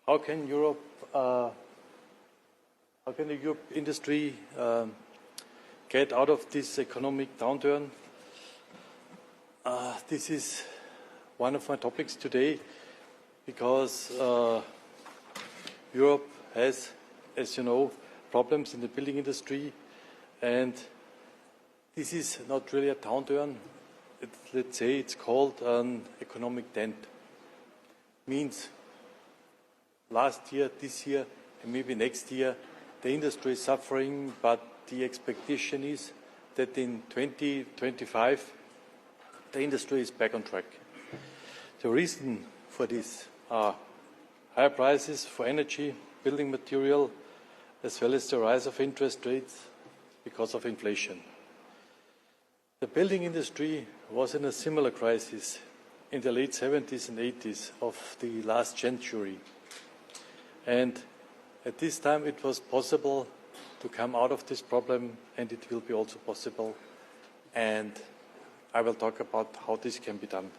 How can Europe, how can the Europe industry get out of this economic downturn? This is one of my topics today because Europe has, as you know, problems in the building industry, and this is not really a downturn. Let's say it's called an economic dent. Means last year, this year, and maybe next year, the industry is suffering, but the expectation is that in 2025, the industry is back on track. The reason for this are higher prices for energy, building material, as well as the rise of interest rates because of inflation. The building industry was in a similar crisis in the late 70s and 80s of the last century. And at this time it was possible to come out of this problem, and it will be also possible. And I will talk about how this can be done.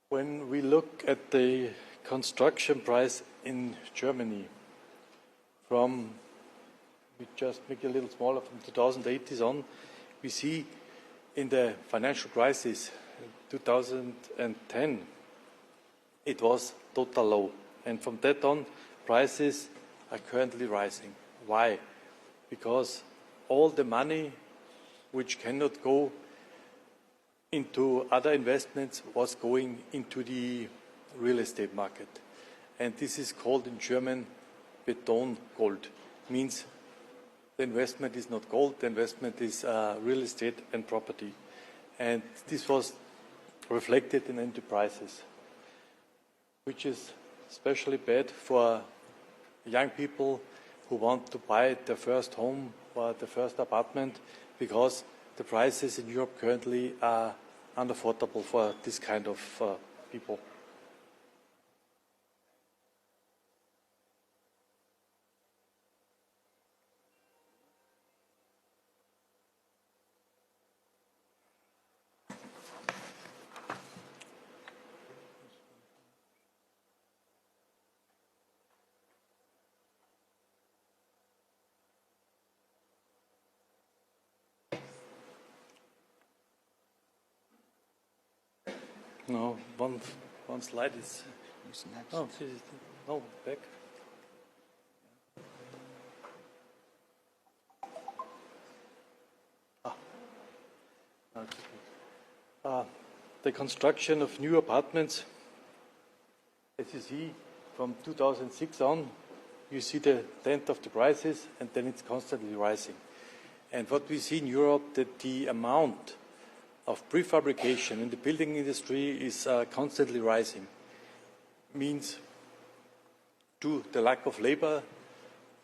When we look at the construction price in Germany from, we just make it a little smaller, from 2008 on, we see in the financial crisis, 2010, it was total low. And from that on, prices are currently rising. Why? Because all the money which cannot go into other investments was going into the real estate market. And this is called in German Beton Gold. Means the investment is not gold, the investment is real estate and property. And this was reflected in the prices, which is especially bad for young people who want to buy their first home or the first apartment, because the prices in Europe currently are unaffordable for this kind of people. No, one slide is. Oh, no, back. The construction of new apartments, as you see, from 2006 on, you see the trend of the prices, and then it's constantly rising. And what we see in Europe, that the amount of prefabrication in the building industry is constantly rising. Means to the lack of labor,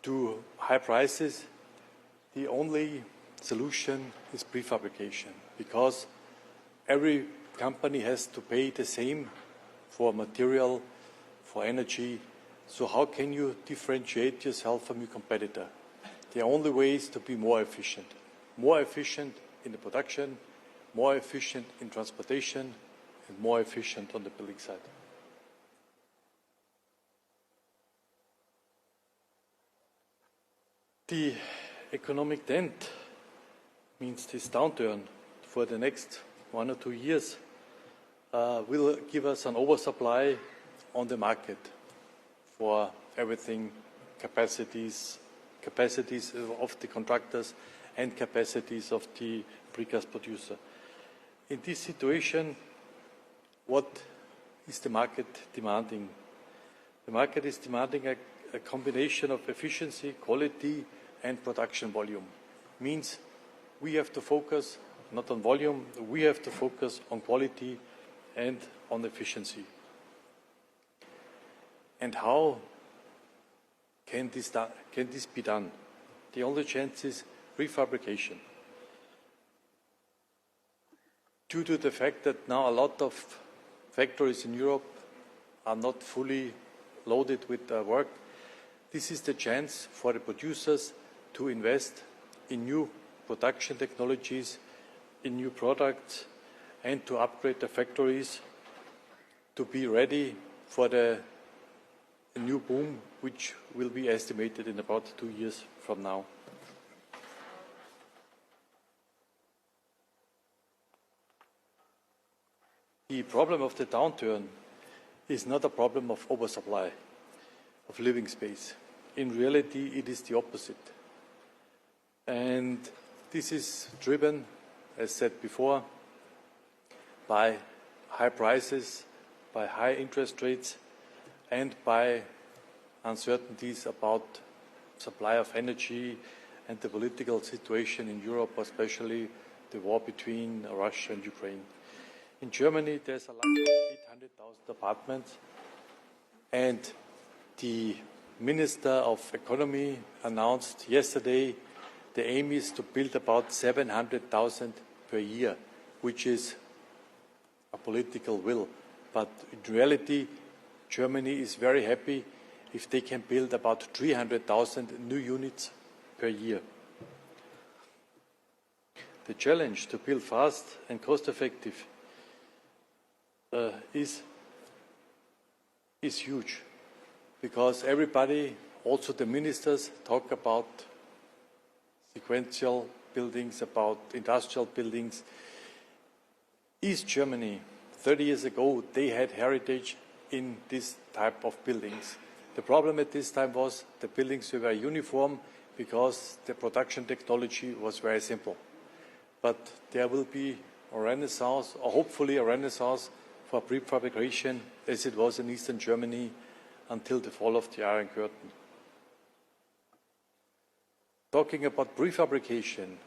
to high prices, the only solution is prefabrication, because every company has to pay the same for material, for energy. So how can you differentiate yourself from your competitor? The only way is to be more efficient in the production, more efficient in transportation, and more efficient on the building side. The economic dent means this downturn for the next 1 or 2 years will give us an oversupply on the market for everything, capacities of the contractors and capacities of the precast producer. In this situation, what is the market demanding? The market is demanding a combination of efficiency, quality, and production volume. Means we have to focus not on volume, we have to focus on quality and on efficiency. And how can this be done? The only chance is prefabrication. Due to the fact that now a lot of factories in Europe are not fully loaded with work, this is the chance for the producers to invest in new production technologies, in new products, and to upgrade the factories to be ready for the new boom, which will be estimated in about 2 years from now. The problem of the downturn is not a problem of oversupply of living space. In reality, it is the opposite. And this is driven, as said before, by high prices, by high interest rates, and by uncertainties about supply of energy and the political situation in Europe, especially the war between Russia and Ukraine. In Germany, there's a lack of 800,000 apartments, and the Minister of Economy announced yesterday the aim is to build about 700,000 per year, which is a political will. But in reality, Germany is very happy if they can build about 300,000 new units per year. The challenge to build fast and cost-effective is huge, because everybody, also the ministers, talk about sequential buildings, about industrial buildings. East Germany, 30 years ago, they had heritage in this type of buildings. The problem at this time was the buildings were very uniform because the production technology was very simple. But there will be a renaissance, or hopefully a renaissance, for prefabrication, as it was in Eastern Germany until the fall of the Iron Curtain. Talking about prefabrication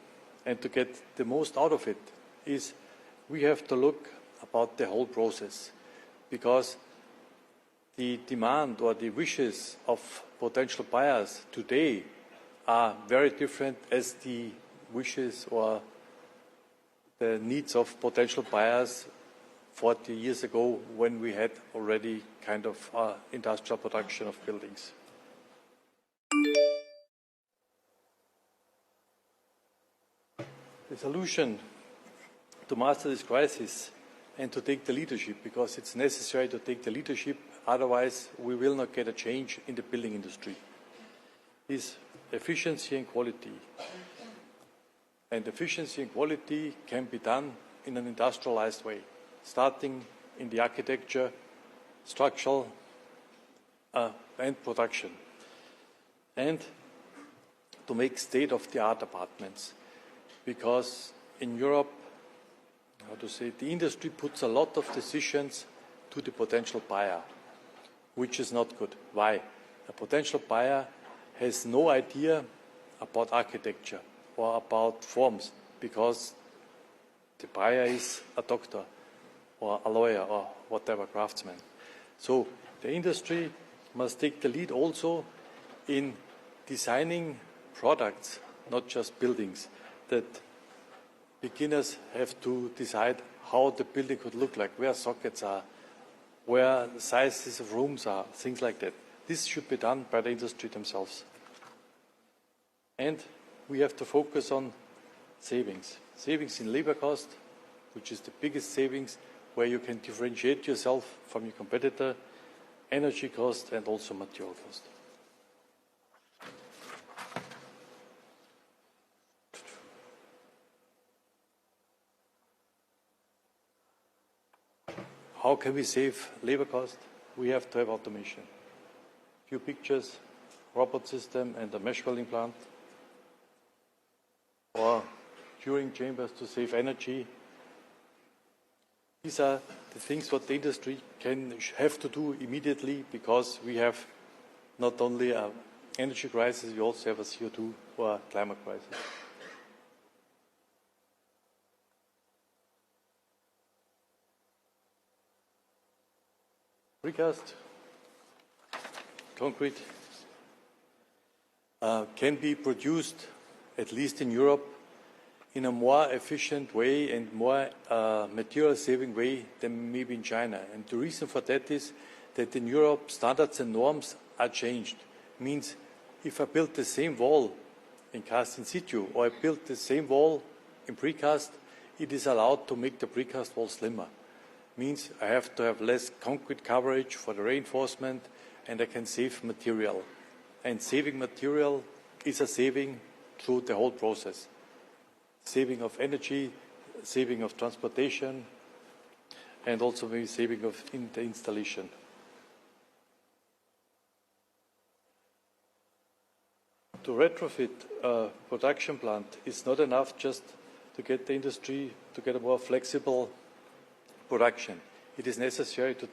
and to get the most out of it is we have to look about the whole process, because the demand or the wishes of potential buyers today are very different as the wishes or the needs of potential buyers 40 years ago, when we had already kind of industrial production of buildings. The solution to master this crisis and to take the leadership, because it's necessary to take the leadership, otherwise we will not get a change in the building industry, is efficiency and quality. And efficiency and quality can be done in an industrialized way, starting in the architecture, structural, and production. And to make state-of-the-art apartments. Because in Europe, the industry puts a lot of decisions to the potential buyer, which is not good. Why? A potential buyer has no idea about architecture or about forms, because the buyer is a doctor or a lawyer or whatever, craftsman. So the industry must take the lead also in designing products, not just buildings, that beginners have to decide how the building could look like, where sockets are, where the sizes of rooms are, things like that. This should be done by the industry themselves. And we have to focus on savings. Savings in labor cost, which is the biggest savings, where you can differentiate yourself from your competitor, energy cost, and also material cost. How can we save labor cost? We have to have automation. Few pictures, robot system and a mesh welding plant, or curing chambers to save energy. These are the things what the industry have to do immediately, because we have not only an energy crisis, we also have a CO2 or a climate crisis. Precast concrete can be produced, at least in Europe, in a more efficient way and more material-saving way than maybe in China. And the reason for that is that in Europe, standards and norms are changed. Means if I build the same wall in cast in situ, or I build the same wall in precast, it is allowed to make the precast wall slimmer. means I have to have less concrete coverage for the reinforcement, and I can save material. And saving material is a saving through the whole process. Saving of energy, saving of transportation, and also maybe saving of in the installation. To retrofit a production plant is not enough just to get the industry to get a more flexible production. It is necessary to